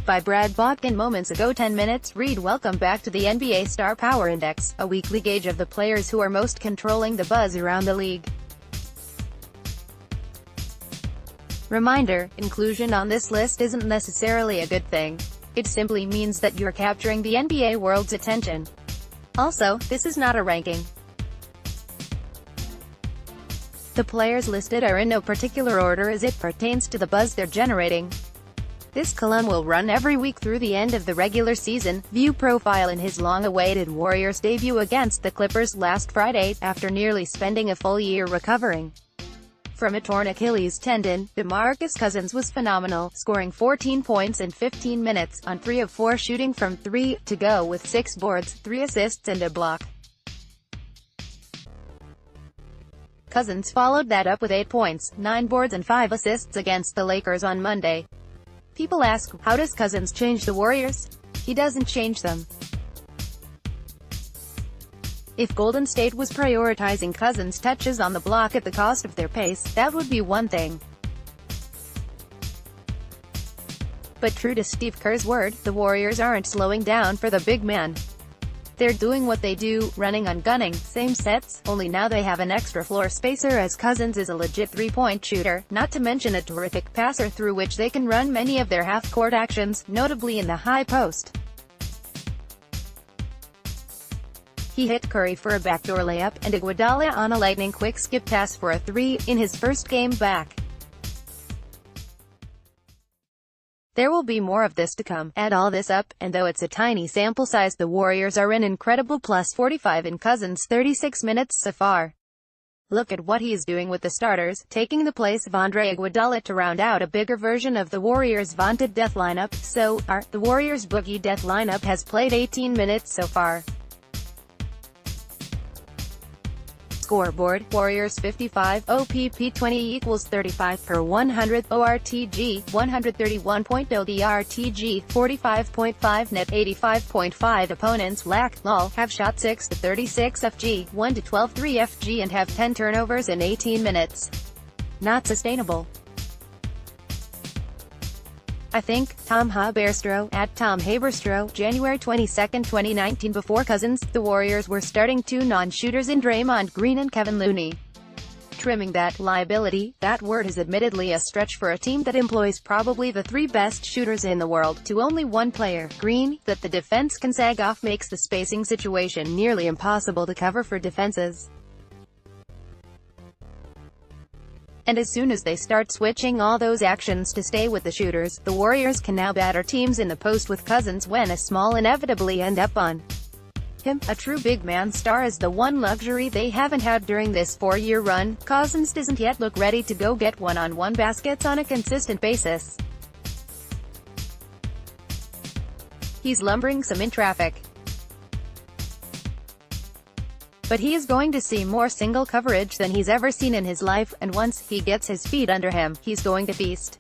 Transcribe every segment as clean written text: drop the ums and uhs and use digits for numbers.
by Brad Botkin moments ago. 10 minutes read. Welcome back to the NBA Star Power Index, a weekly gauge of the players who are most controlling the buzz around the league. Reminder, inclusion on this list isn't necessarily a good thing. It simply means that you're capturing the NBA world's attention. Also, this is not a ranking. The players listed are in no particular order as it pertains to the buzz they're generating. This column will run every week through the end of the regular season. View profile in his long-awaited Warriors debut against the Clippers last Friday, after nearly spending a full year recovering from a torn Achilles tendon. DeMarcus Cousins was phenomenal, scoring 14 points in 15 minutes, on 3 of 4 shooting from 3, to go with 6 boards, 3 assists and a block. Cousins followed that up with 8 points, 9 boards and 5 assists against the Lakers on Monday. People ask, how does Cousins change the Warriors? He doesn't change them. If Golden State was prioritizing Cousins' touches on the block at the cost of their pace, that would be one thing. But true to Steve Kerr's word, the Warriors aren't slowing down for the big man. They're doing what they do, running on gunning, same sets, only now they have an extra floor spacer as Cousins is a legit three-point shooter, not to mention a terrific passer through which they can run many of their half-court actions, notably in the high post. He hit Curry for a backdoor layup, and Iguodala on a lightning-quick skip pass for a three, in his first game back. There will be more of this to come. Add all this up, and though it's a tiny sample size, the Warriors are an incredible plus 45 in Cousins' 36 minutes so far. Look at what he's doing with the starters, taking the place of Andre Iguodala to round out a bigger version of the Warriors' vaunted death lineup. The Warriors' boogie death lineup has played 18 minutes so far. Scoreboard: Warriors 55, OPP 20 equals 35 per 100, ORTG 131.0, DRTG 45.5, net 85.5. Opponents lack, lol, have shot 6 to 36 FG, 1 to 12 3 FG and have 10 turnovers in 18 minutes. Not sustainable. I think, Tom Haberstro, at Tom Haberstro, January 22, 2019. Before Cousins, the Warriors were starting 2 non-shooters in Draymond Green and Kevin Looney. Trimming that liability, that word is admittedly a stretch for a team that employs probably the 3 best shooters in the world, to only one player, Green, that the defense can sag off makes the spacing situation nearly impossible to cover for defenses. And as soon as they start switching all those actions to stay with the shooters, the Warriors can now batter teams in the post with Cousins when a small inevitably end up on him. A true big man star is the one luxury they haven't had during this 4-year run. Cousins doesn't yet look ready to go get one-on-one baskets on a consistent basis. He's lumbering some in traffic. But he is going to see more single coverage than he's ever seen in his life, and once he gets his feet under him, he's going to feast.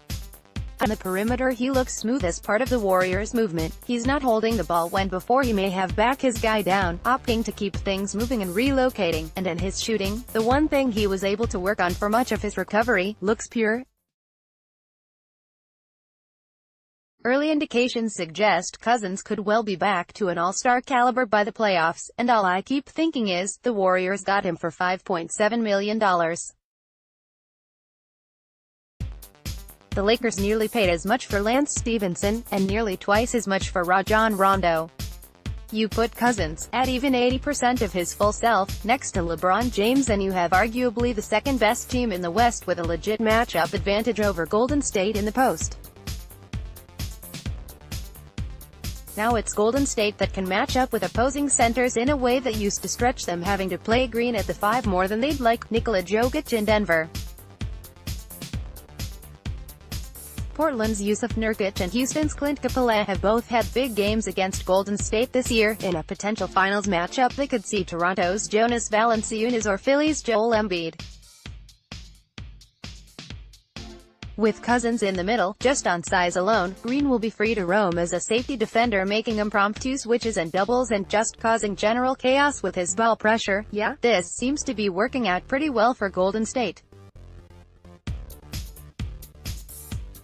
On the perimeter he looks smooth as part of the Warriors' movement. He's not holding the ball when before he may have back his guy down, opting to keep things moving and relocating, and in his shooting, the one thing he was able to work on for much of his recovery, looks pure. Early indications suggest Cousins could well be back to an all-star caliber by the playoffs, and all I keep thinking is, the Warriors got him for $5.7 million. The Lakers nearly paid as much for Lance Stevenson, and nearly twice as much for Rajon Rondo. You put Cousins, at even 80% of his full self, next to LeBron James and you have arguably the second best team in the West with a legit matchup advantage over Golden State in the post. Now it's Golden State that can match up with opposing centers in a way that used to stretch them having to play Green at the 5 more than they'd like. Nikola Jokic in Denver. Portland's Yusuf Nurkic and Houston's Clint Capela have both had big games against Golden State this year. In a potential finals matchup they could see Toronto's Jonas Valanciunas or Philly's Joel Embiid. With Cousins in the middle, just on size alone, Green will be free to roam as a safety defender, making impromptu switches and doubles and just causing general chaos with his ball pressure. Yeah, this seems to be working out pretty well for Golden State.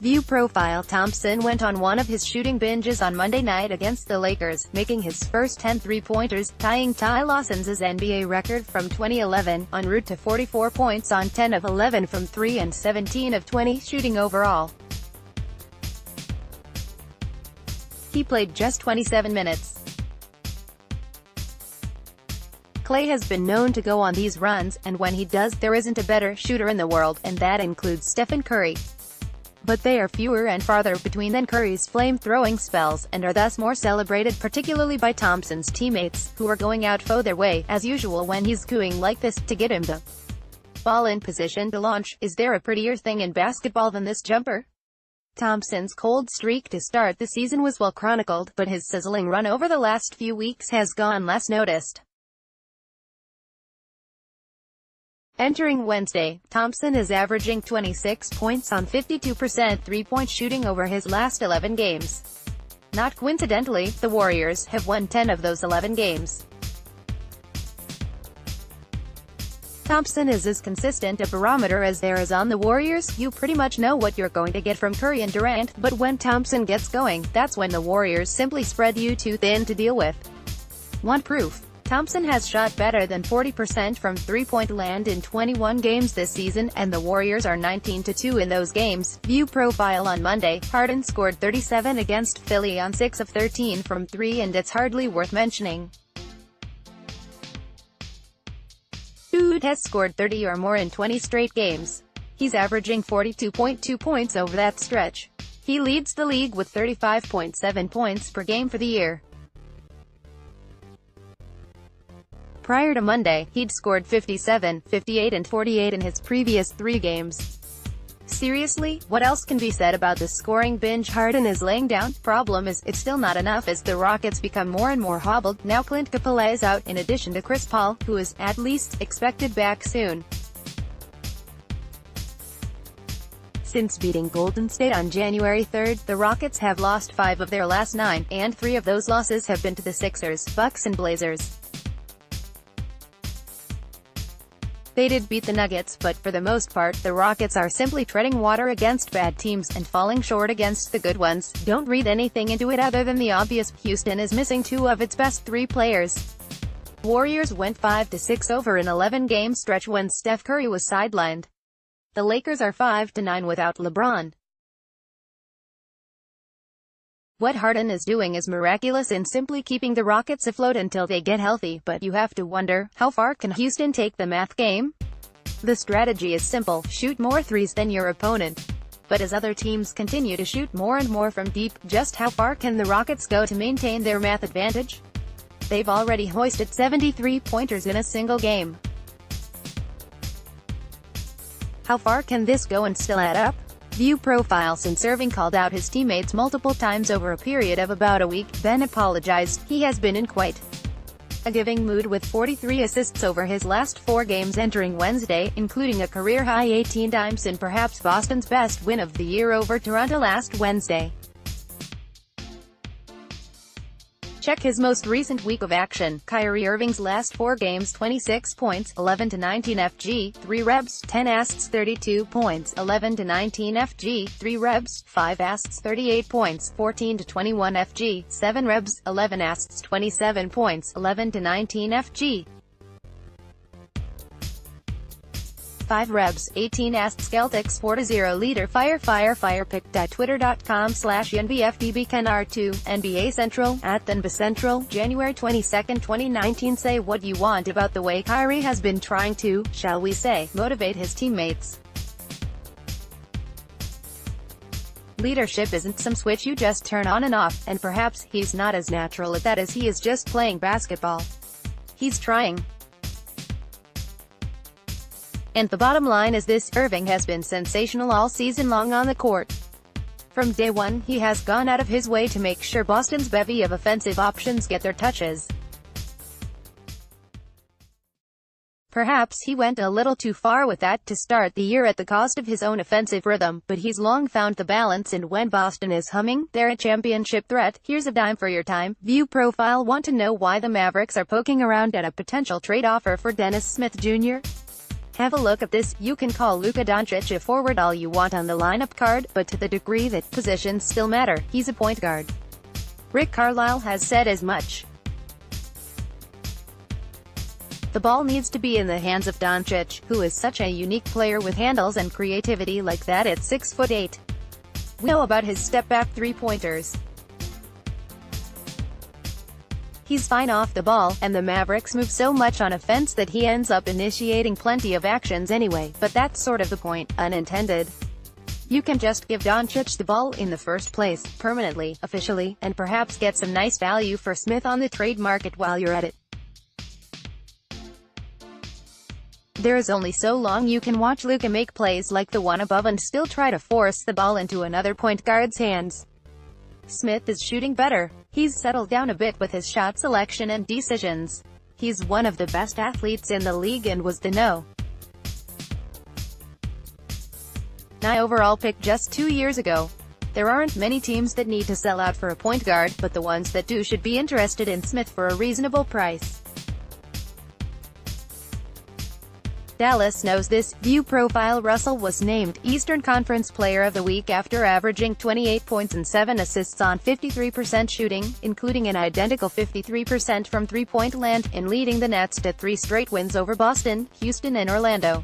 View profile: Thompson went on one of his shooting binges on Monday night against the Lakers, making his first 10 three-pointers, tying Ty Lawson's NBA record from 2011, en route to 44 points on 10 of 11 from 3 and 17 of 20 shooting overall. He played just 27 minutes. Klay has been known to go on these runs, and when he does, there isn't a better shooter in the world, and that includes Stephen Curry. But they are fewer and farther between than Curry's flame-throwing spells, and are thus more celebrated, particularly by Thompson's teammates, who are going out for their way, as usual when he's cooing like this, to get him the ball in position to launch. Is there a prettier thing in basketball than this jumper? Thompson's cold streak to start the season was well chronicled, but his sizzling run over the last few weeks has gone less noticed. Entering Wednesday, Thompson is averaging 26 points on 52% three-point shooting over his last 11 games. Not coincidentally, the Warriors have won 10 of those 11 games. Thompson is as consistent a barometer as there is on the Warriors. You pretty much know what you're going to get from Curry and Durant, but when Thompson gets going, that's when the Warriors simply spread you too thin to deal with. Want proof? Thompson has shot better than 40% from three-point land in 21 games this season, and the Warriors are 19-2 in those games. View profile: on Monday, Harden scored 37 against Philly on 6 of 13 from 3, and it's hardly worth mentioning. Dude has scored 30 or more in 20 straight games. He's averaging 42.2 points over that stretch. He leads the league with 35.7 points per game for the year. Prior to Monday, he'd scored 57, 58 and 48 in his previous 3 games. Seriously, what else can be said about the scoring binge Harden is laying down? Problem is, it's still not enough as the Rockets become more and more hobbled. Now Clint Capela is out, in addition to Chris Paul, who is, at least, expected back soon. Since beating Golden State on January 3, the Rockets have lost 5 of their last 9, and 3 of those losses have been to the Sixers, Bucks and Blazers. They did beat the Nuggets, but for the most part, the Rockets are simply treading water against bad teams, and falling short against the good ones. Don't read anything into it other than the obvious. Houston is missing 2 of its best 3 players. Warriors went 5-6 over an 11-game stretch when Steph Curry was sidelined. The Lakers are 5-9 without LeBron. What Harden is doing is miraculous in simply keeping the Rockets afloat until they get healthy, but you have to wonder, how far can Houston take the math game? The strategy is simple: shoot more threes than your opponent. But as other teams continue to shoot more and more from deep, just how far can the Rockets go to maintain their math advantage? They've already hoisted 73-pointers in a single game. How far can this go and still add up? View profile: since Irving called out his teammates multiple times over a period of about a week, then apologized, he has been in quite a giving mood with 43 assists over his last 4 games entering Wednesday, including a career-high 18 dimes in perhaps Boston's best win of the year over Toronto last Wednesday. Check his most recent week of action. Kyrie Irving's last 4 games: 26 points, 11-19 FG, 3 rebs, 10 assists, 32 points, 11-19 FG, 3 rebs, 5 assists, 38 points, 14-21 FG, 7 rebs, 11 assists, 27 points, 11-19 FG. 5 rebs, 18 assists. Celtics 4-0 leader. Fire Twitter.com/NBFDBKenR2, NBA Central, @NBCentral, January 22, 2019. Say what you want about the way Kyrie has been trying to, shall we say, motivate his teammates. Leadership isn't some switch you just turn on and off, and perhaps he's not as natural at that as he is just playing basketball. He's trying. And the bottom line is this: Irving has been sensational all season long on the court. From day one, he has gone out of his way to make sure Boston's bevy of offensive options get their touches. Perhaps he went a little too far with that to start the year at the cost of his own offensive rhythm, but he's long found the balance, and when Boston is humming, they're a championship threat. Here's a dime for your time. View profile: want to know why the Mavericks are poking around at a potential trade offer for Dennis Smith Jr.? Have a look at this. You can call Luka Doncic a forward all you want on the lineup card, but to the degree that positions still matter, he's a point guard. Rick Carlisle has said as much. The ball needs to be in the hands of Doncic, who is such a unique player with handles and creativity like that at 6'8". We know about his step-back three-pointers. He's fine off the ball, and the Mavericks move so much on offense that he ends up initiating plenty of actions anyway, but that's sort of the point, unintended. You can just give Doncic the ball in the first place, permanently, officially, and perhaps get some nice value for Smith on the trade market while you're at it. There is only so long you can watch Luka make plays like the one above and still try to force the ball into another point guard's hands. Smith is shooting better. He's settled down a bit with his shot selection and decisions. He's one of the best athletes in the league and was the No. 9 overall pick just 2 years ago. There aren't many teams that need to sell out for a point guard, but the ones that do should be interested in Smith for a reasonable price. Dallas knows this. View profile: Russell was named Eastern Conference Player of the Week after averaging 28 points and 7 assists on 53% shooting, including an identical 53% from three-point land, and leading the Nets to 3 straight wins over Boston, Houston and Orlando.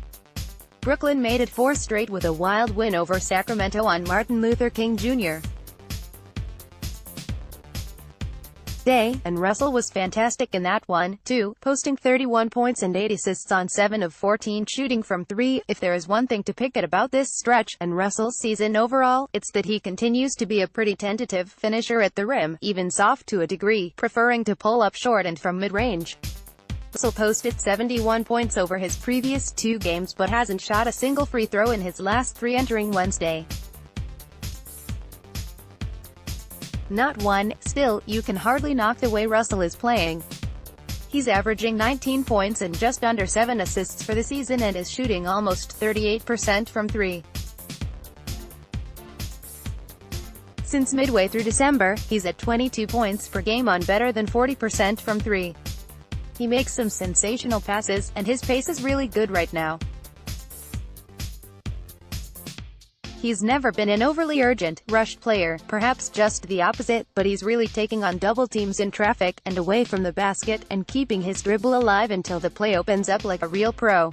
Brooklyn made it 4 straight with a wild win over Sacramento on Martin Luther King Jr. Day, and Russell was fantastic in that one, too, posting 31 points and 8 assists on 7 of 14 shooting from 3. If there is one thing to pick at about this stretch, and Russell's season overall, it's that he continues to be a pretty tentative finisher at the rim, even soft to a degree, preferring to pull up short and from mid-range. Russell posted 71 points over his previous 2 games but hasn't shot a single free throw in his last 3 entering Wednesday. Not one. Still, you can hardly knock the way Russell is playing. He's averaging 19 points and just under 7 assists for the season and is shooting almost 38% from 3. Since midway through December, he's at 22 points per game on better than 40% from 3. He makes some sensational passes, and his pace is really good right now. He's never been an overly urgent, rushed player, perhaps just the opposite, but he's really taking on double teams in traffic, and away from the basket, and keeping his dribble alive until the play opens up like a real pro.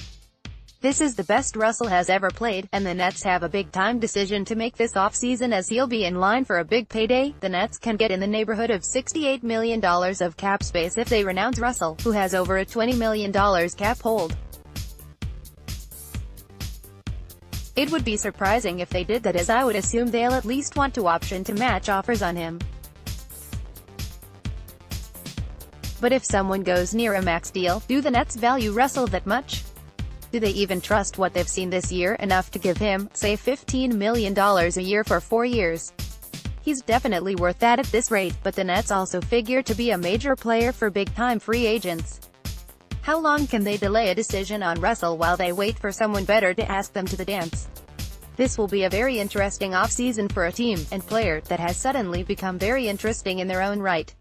This is the best Russell has ever played, and the Nets have a big-time decision to make this offseason as he'll be in line for a big payday. The Nets can get in the neighborhood of $68 million of cap space if they renounce Russell, who has over a $20 million cap hold. It would be surprising if they did that, as I would assume they'll at least want to option to match offers on him. But if someone goes near a max deal, do the Nets value Russell that much? Do they even trust what they've seen this year enough to give him, say, $15 million a year for 4 years? He's definitely worth that at this rate, but the Nets also figure to be a major player for big-time free agents. How long can they delay a decision on Russell while they wait for someone better to ask them to the dance? This will be a very interesting offseason for a team and player that has suddenly become very interesting in their own right.